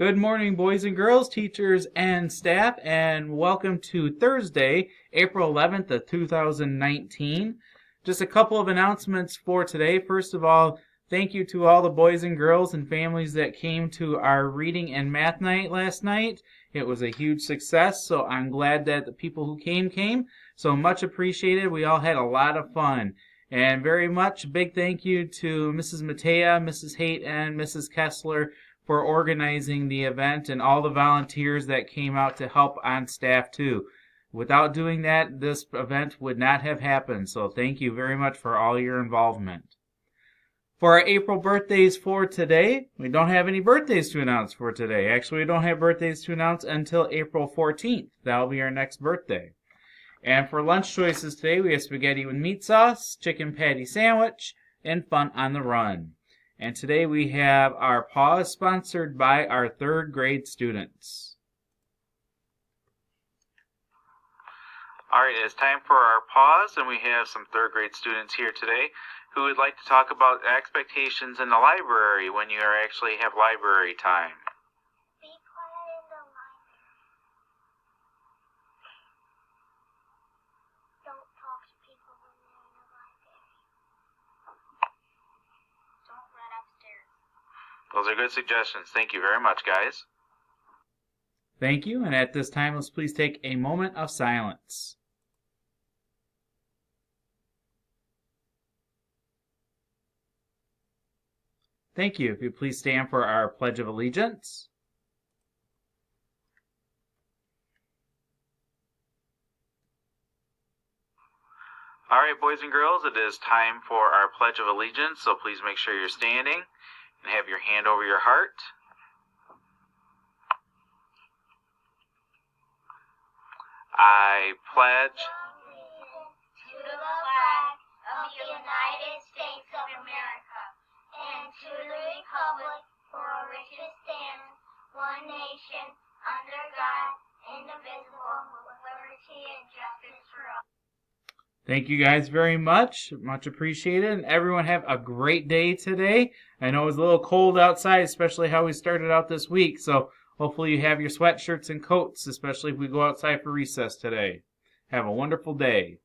Good morning, boys and girls, teachers and staff, and welcome to Thursday, April 11th of 2019. Just a couple of announcements for today. First of all, thank you to all the boys and girls and families that came to our reading and math night last night. It was a huge success, so I'm glad that the people who came. So much appreciated. We all had a lot of fun. And very much big thank you to Mrs. Matea, Mrs. Haight, and Mrs. Kessler for organizing the event and all the volunteers that came out to help on staff too. Without doing that, this event would not have happened, so thank you very much for all your involvement. For our April birthdays for today, we don't have any birthdays to announce for today. Actually, we don't have birthdays to announce until April 14th. That'll be our next birthday. And for lunch choices today, we have spaghetti with meat sauce, chicken patty sandwich, and fun on the run. And today we have our pause sponsored by our third grade students. All right, it's time for our pause, and we have some third grade students here today who would like to talk about expectations in the library when you actually have library time. Be quiet in the library. Don't talk to people when they're in the library. Don't run upstairs. Those are good suggestions. Thank you very much, guys. Thank you, and at this time, let's please take a moment of silence. Thank you. If you please stand for our Pledge of Allegiance. All right, boys and girls, it is time for our Pledge of Allegiance, so please make sure you're standing and have your hand over your heart. I pledge To the flag of the United States of America and to the republic for which it stands, one nation, under God, indivisible, with liberty and justice for all. Thank you guys very much. Much appreciated. And everyone have a great day today. I know it was a little cold outside, especially how we started out this week. So hopefully you have your sweatshirts and coats, especially if we go outside for recess today. Have a wonderful day.